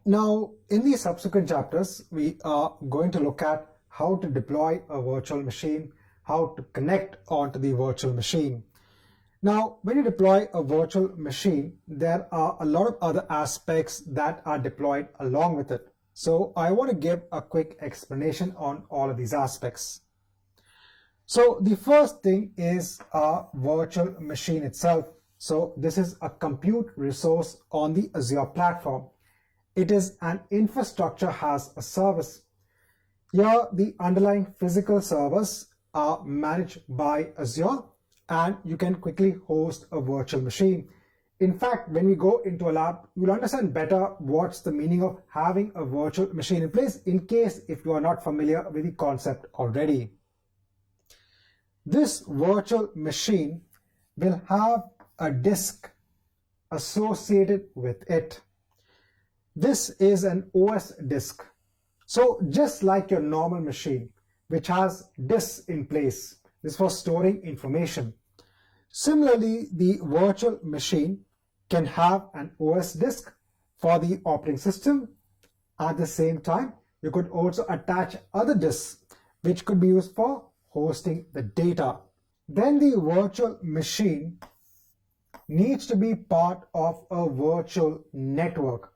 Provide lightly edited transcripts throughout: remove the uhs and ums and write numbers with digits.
Now, in the subsequent chapters, we are going to look at how to deploy a virtual machine, how to connect onto the virtual machine. Now, when you deploy a virtual machine, there are a lot of other aspects that are deployed along with it. So I want to give a quick explanation on all of these aspects. So the first thing is a virtual machine itself. So this is a compute resource on the Azure platform. It is an infrastructure as a service. Here, the underlying physical servers are managed by Azure, and you can quickly host a virtual machine. In fact, when we go into a lab, you'll understand better what's the meaning of having a virtual machine in place, in case if you are not familiar with the concept already. This virtual machine will have a disk associated with it. This is an OS disk. So just like your normal machine, which has disks in place, this is for storing information. Similarly, the virtual machine can have an OS disk for the operating system. At the same time, you could also attach other disks, which could be used for hosting the data. Then the virtual machine needs to be part of a virtual network.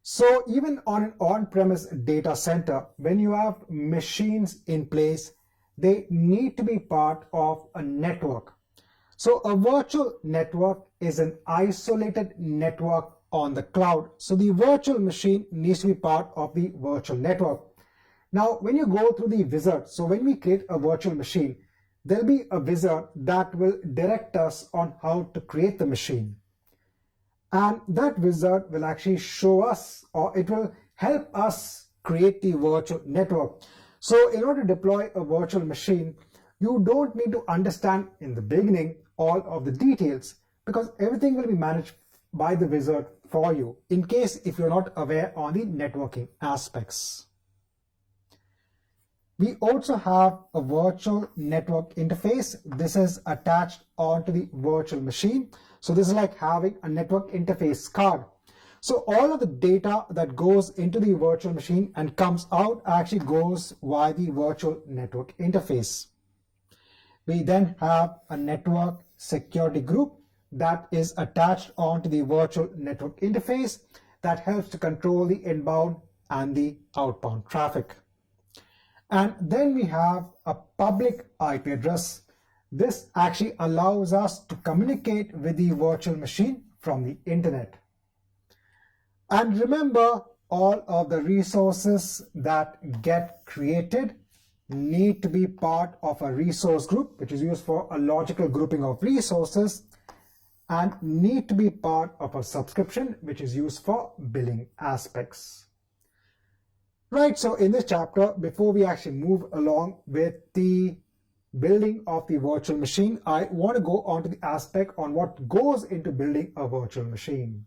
So even on an on-premise data center, when you have machines in place, they need to be part of a network. So a virtual network is an isolated network on the cloud. So the virtual machine needs to be part of the virtual network. Now, when you go through the wizard, so when we create a virtual machine, there'll be a wizard that will direct us on how to create the machine. And that wizard will actually show us, or it will help us create the virtual network. So in order to deploy a virtual machine, you don't need to understand in the beginning all of the details, because everything will be managed by the wizard for you, in case if you're not aware on the networking aspects. We also have a virtual network interface. This is attached onto the virtual machine. So this is like having a network interface card. So all of the data that goes into the virtual machine and comes out actually goes via the virtual network interface. We then have a network security group that is attached onto the virtual network interface that helps to control the inbound and the outbound traffic. And then we have a public IP address. This actually allows us to communicate with the virtual machine from the internet. And remember, all of the resources that get created need to be part of a resource group, which is used for a logical grouping of resources, and need to be part of a subscription, which is used for billing aspects. Right, so in this chapter, before we actually move along with the building of the virtual machine, I want to go on to the aspect on what goes into building a virtual machine.